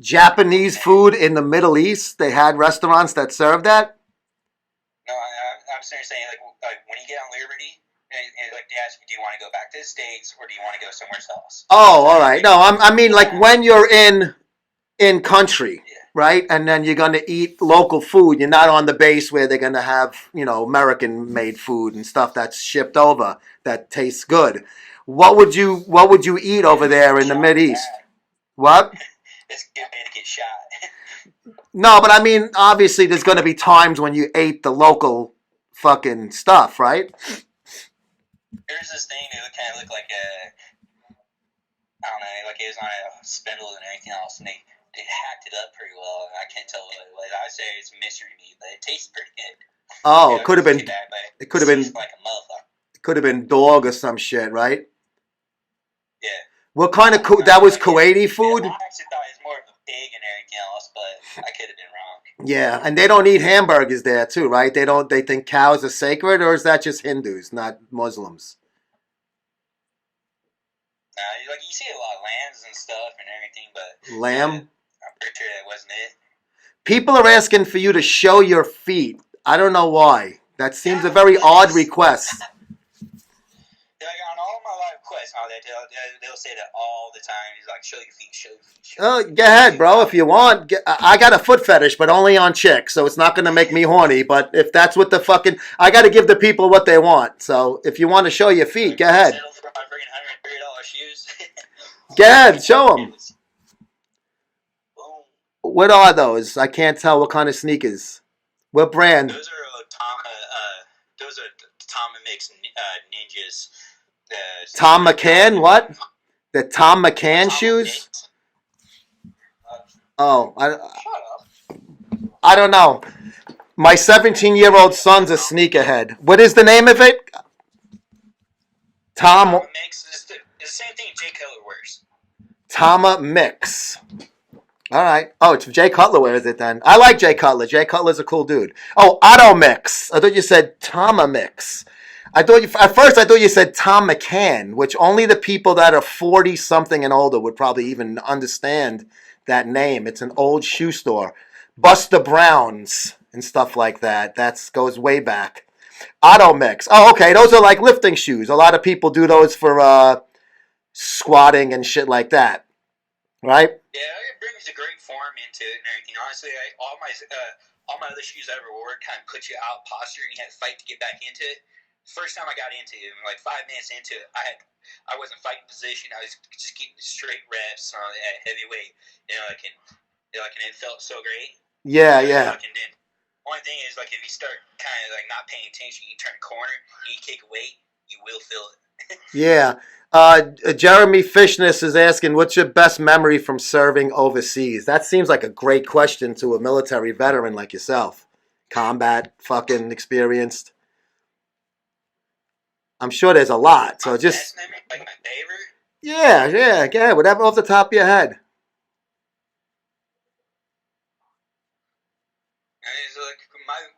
Japanese food in the Middle East? They had restaurants that served that? No, I'm seriously saying like when you get on Liberty. And like they ask you, do you want to go back to the States or do you want to go somewhere else? Oh, all right. No, I mean like when you're in country, right? And then you're going to eat local food. You're not on the base where they're going to have, American-made food and stuff that's shipped over that tastes good. What would you eat over there in the Mideast? What? It's good way to get shot. No, but I mean, obviously there's going to be times when you ate the local fucking stuff, right? There's this thing that would kind of look like I don't know, like it was on a spindle and everything else, and they hacked it up pretty well. I can't tell what it was. I say it's mystery meat, but it tastes pretty good. Oh, it could have been. It could have been like a motherfucker. It could have been dog or some shit, right? Yeah. What kind of that was Kuwaiti food? I actually thought it was more of a pig and everything else, but I could have been wrong. Yeah, and they don't eat hamburgers there too, right? They think cows are sacred, or is that just Hindus, not Muslims? Like you see a lot of lambs and stuff and everything, but lamb. I'm pretty sure that wasn't it. People are asking for you to show your feet. I don't know why. That seems a very odd request. Like on all my live quests, they'll say that all the time. He's like, show your feet, show your feet. Oh, go ahead, bro, if you want. I got a foot fetish, but only on chicks, so it's not going to make me horny. But if that's what the fucking... I got to give the people what they want. So if you want to show your feet, go ahead. Settle for my freaking $130 shoes. Go ahead, show them. What are those? I can't tell what kind of sneakers. What brand? Those are Tama Mix Ninjas. Tom McCann, what? The Tom McCann shoes? Oh, Shut up. I don't know. My 17-year-old son's a sneakerhead. What is the name of it? Tom Mix is the same thing Jay Cutler wears. Tama Mix. All right. Oh, it's Jay Cutler wears it then. I like Jay Cutler. Jay Cutler's a cool dude. Oh, Auto Mix. I thought you said Tama Mix. At first I thought you said Tom McCann, which only the people that are 40 something and older would probably even understand that name. It's an old shoe store. Buster Brown's and stuff like that. That goes way back. Auto Mix. Oh, okay. Those are like lifting shoes. A lot of people do those for squatting and shit like that. Right? Yeah, it brings a great form into it and everything. Honestly, all my other shoes I ever wore kind of put you out posture and you had to fight to get back into it. First time I got into it, like 5 minutes into it, I wasn't fighting position. I was just getting straight reps at heavyweight. And it felt so great. Yeah, yeah. And then only thing is, like, if you start kind of like not paying attention, you turn a corner and you kick a weight, you will feel it. Yeah. Jeremy Fishness is asking, what's your best memory from serving overseas? That seems like a great question to a military veteran like yourself. Combat fucking experienced. I'm sure there's a lot. So just. Best memory, like my favorite? Yeah. Whatever off the top of your head.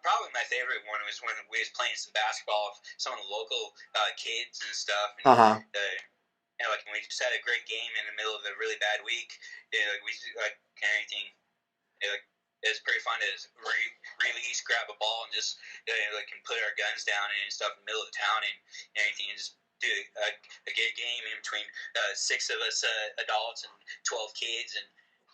Probably my favorite one was when we was playing some basketball with some of the local kids and stuff. And, like we just had a great game in the middle of a really bad week. We like anything. It was pretty fun to release, grab a ball, and just like and put our guns down and stuff in the middle of the town and anything, and just do a good game in between 6 of us adults and 12 kids and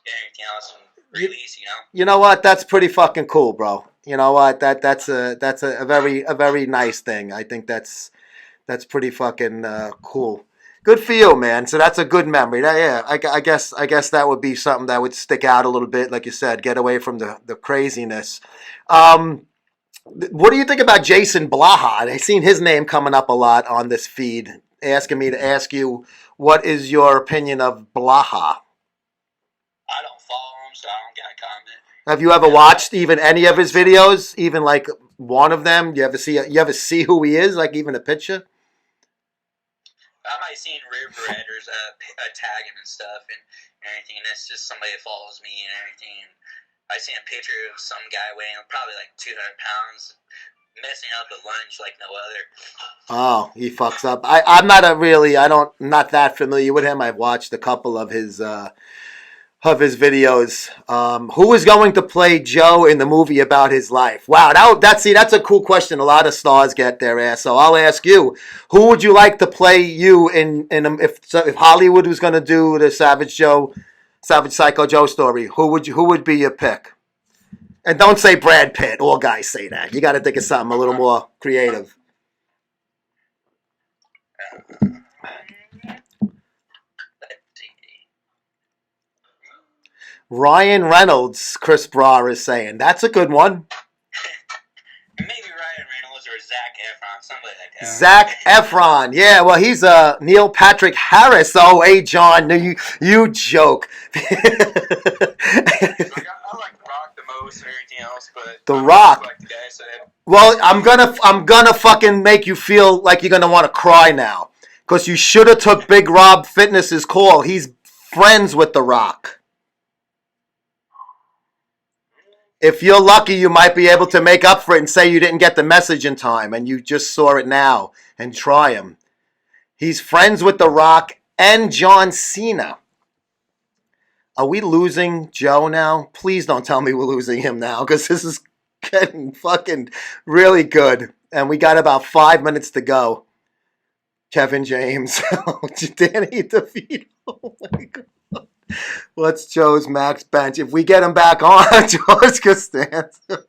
anything else and release. You know what? That's pretty fucking cool, bro. You know what? That's a very nice thing. I think that's pretty fucking cool. Good for you, man. So that's a good memory. Yeah, I guess that would be something that would stick out a little bit, like you said, get away from the craziness. What do you think about Jason Blaha? I've seen his name coming up a lot on this feed, asking me to ask you, what is your opinion of Blaha? I don't follow him, so I don't got a comment. Have you ever watched even any of his videos? Even like one of them? You ever see who he is? Like even a picture? I might have seen River Raiders tag him and stuff and everything, and that's just somebody that follows me and everything. And I seen a picture of some guy weighing probably like 200 pounds, messing up a lunge like no other. Oh, he fucks up. I'm not that familiar with him. I've watched a couple of his videos. Who is going to play Joe in the movie about his life? Wow, that's a cool question. A lot of stars get their ass. So I'll ask you, who would you like to play you if Hollywood was going to do the Savage Psycho Joe story? Who would be your pick? And don't say Brad Pitt. All guys say that. You got to think of something a little more creative. Ryan Reynolds, Chris Bra is saying. That's a good one. Maybe Ryan Reynolds or Zac Efron, somebody like that. Zac Efron. Yeah, well, he's Neil Patrick Harris. Oh, hey, John, you joke. I like The Rock the most and everything else, but The Rock. Like the guy said. Well, I'm gonna fucking make you feel like you're gonna want to cry now, because you should have took Big Rob Fitness's call. He's friends with The Rock. If you're lucky, you might be able to make up for it and say you didn't get the message in time and you just saw it now and try him. He's friends with The Rock and John Cena. Are we losing Joe now? Please don't tell me we're losing him now, because this is getting fucking really good. And we got about 5 minutes to go. Kevin James. Danny DeVito. Oh my God. What's Joe's max bench? If we get him back on, George Costanza.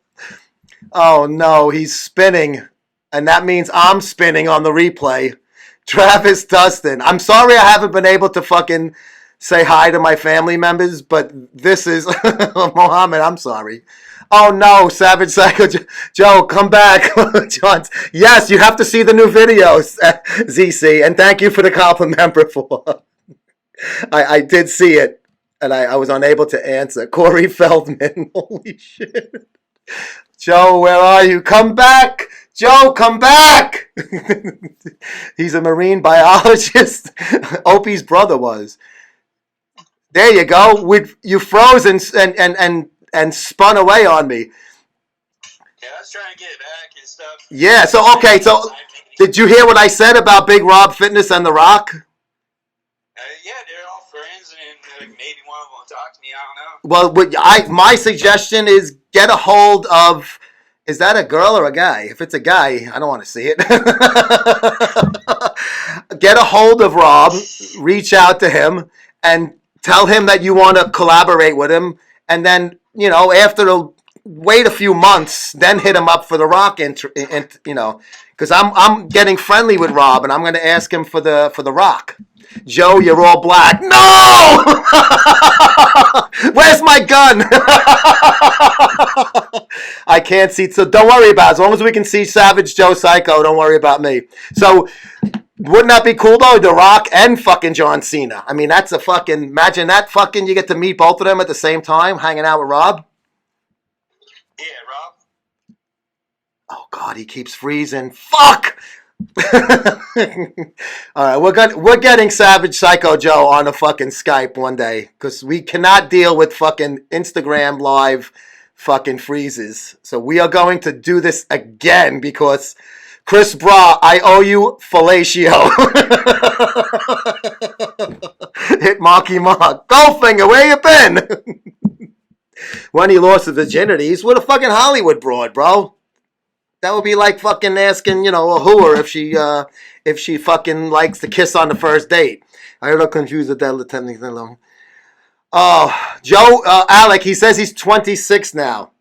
Oh no, he's spinning. And that means I'm spinning on the replay. Travis Dustin. I'm sorry I haven't been able to fucking say hi to my family members, but this is Mohammed, I'm sorry. Oh no, Savage Psycho Joe, come back. John, yes, you have to see the new videos, ZC, and thank you for the compliment before. I did see it. and I was unable to answer. Corey Feldman. Holy shit. Joe, where are you? Come back! Joe, come back! He's a marine biologist. Opie's brother was. There you go. You froze and spun away on me. Yeah, I was trying to get it back and stuff. Yeah, so okay, so did you hear what I said about Big Rob Fitness and The Rock? Yeah, they're all friends, and maybe one of them will talk to me. I don't know. Well, my suggestion is get a hold of. Is that a girl or a guy? If it's a guy, I don't want to see it. Get a hold of Rob, reach out to him, and tell him that you want to collaborate with him. And then, wait a few months, then hit him up for The Rock, because I'm getting friendly with Rob, and I'm going to ask him for the Rock. Joe, you're all black. No! Where's my gun? I can't see. So don't worry about it. As long as we can see Savage Joe Psycho, don't worry about me. So wouldn't that be cool, though? The Rock and fucking John Cena. I mean, that's a fucking... Imagine that fucking... You get to meet both of them at the same time, hanging out with Rob. Yeah, Rob. Oh, God, he keeps freezing. Fuck! All right, we're getting Savage Psycho Joe on a fucking Skype one day because we cannot deal with fucking Instagram live fucking freezes. So we are going to do this again because Chris Bra, I owe you fellatio. Hit Marky Mark. Goldfinger, where you been? When he lost his virginity, he's with a fucking Hollywood broad, bro. That would be like fucking asking, a whore if she fucking likes to kiss on the first date. I don't confuse with that technically. Oh, Joe, Alec, he says he's 26 now.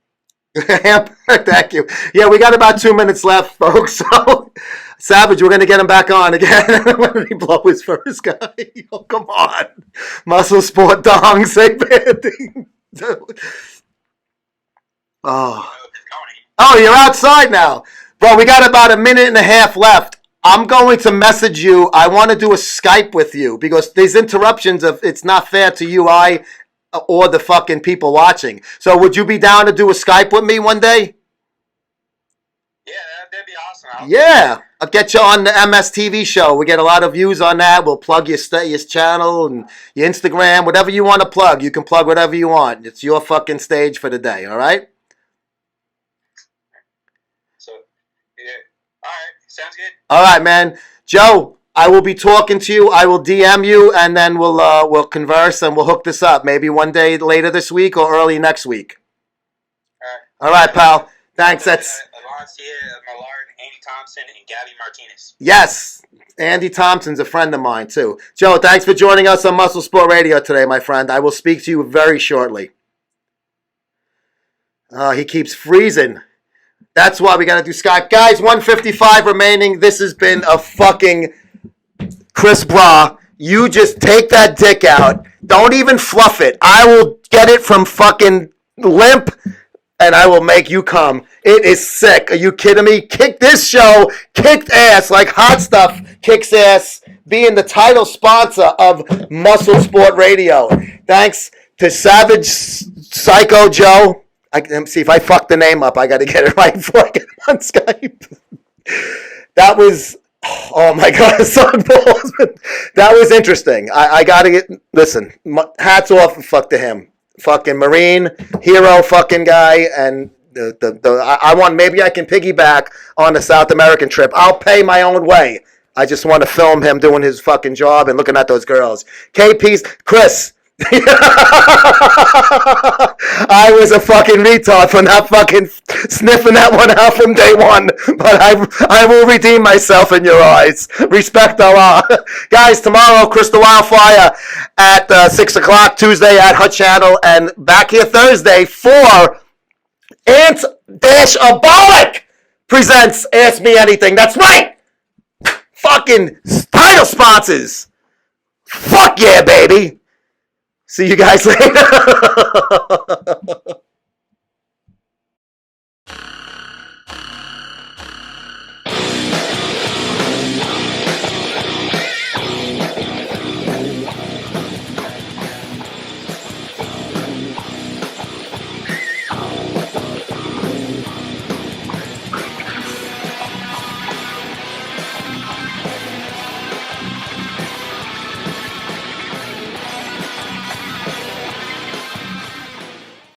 Thank you. Yeah, we got about 2 minutes left, folks. So, Savage, we're going to get him back on again when he blow his first guy. Oh, come on. MuscleSport dong, say bad thing. Oh, you're outside now. Bro, we got about a minute and a half left. I'm going to message you. I want to do a Skype with you because these interruptions it's not fair to you, or the fucking people watching. So would you be down to do a Skype with me one day? Yeah, that'd be awesome. Yeah. I'll get you on the MSTV show. We get a lot of views on that. We'll plug your channel and your Instagram, whatever you want to plug. You can plug whatever you want. It's your fucking stage for the day, all right? Sounds good. All right, man. Joe, I will be talking to you. I will DM you, and then we'll converse and we'll hook this up. Maybe one day later this week or early next week. All right, pal. Thanks. That's Millard, Andy Thompson, and Gabby Martinez. Yes. Andy Thompson's a friend of mine, too. Joe, thanks for joining us on MuscleSport Radio today, my friend. I will speak to you very shortly. He keeps freezing. That's why we got to do Skype. Guys, 155 remaining. This has been a fucking Chris Bra. You just take that dick out. Don't even fluff it. I will get it from fucking limp, and I will make you come. It is sick. Are you kidding me? This show kicked ass like Hot Stuff kicks ass, being the title sponsor of MuscleSport Radio. Thanks to Savage Psycho Joe. Let me see if I fuck the name up. I got to get it right before I get on Skype. That was, oh my God, that was interesting. I got to get, listen, hats off and fuck to him. Fucking Marine, hero fucking guy, and I want, maybe I can piggyback on the South American trip. I'll pay my own way. I just want to film him doing his fucking job and looking at those girls. KP's, Chris. I was a fucking retard for not fucking sniffing that one out from day one, but I will redeem myself in your eyes. Respect Allah. Guys, tomorrow, Crystal Wildfire at 6 o'clock, Tuesday at Hut Channel, and back here Thursday for Ant-Abolic presents Ask Me Anything. That's right! Fucking title sponsors. Fuck yeah, baby. See you guys later.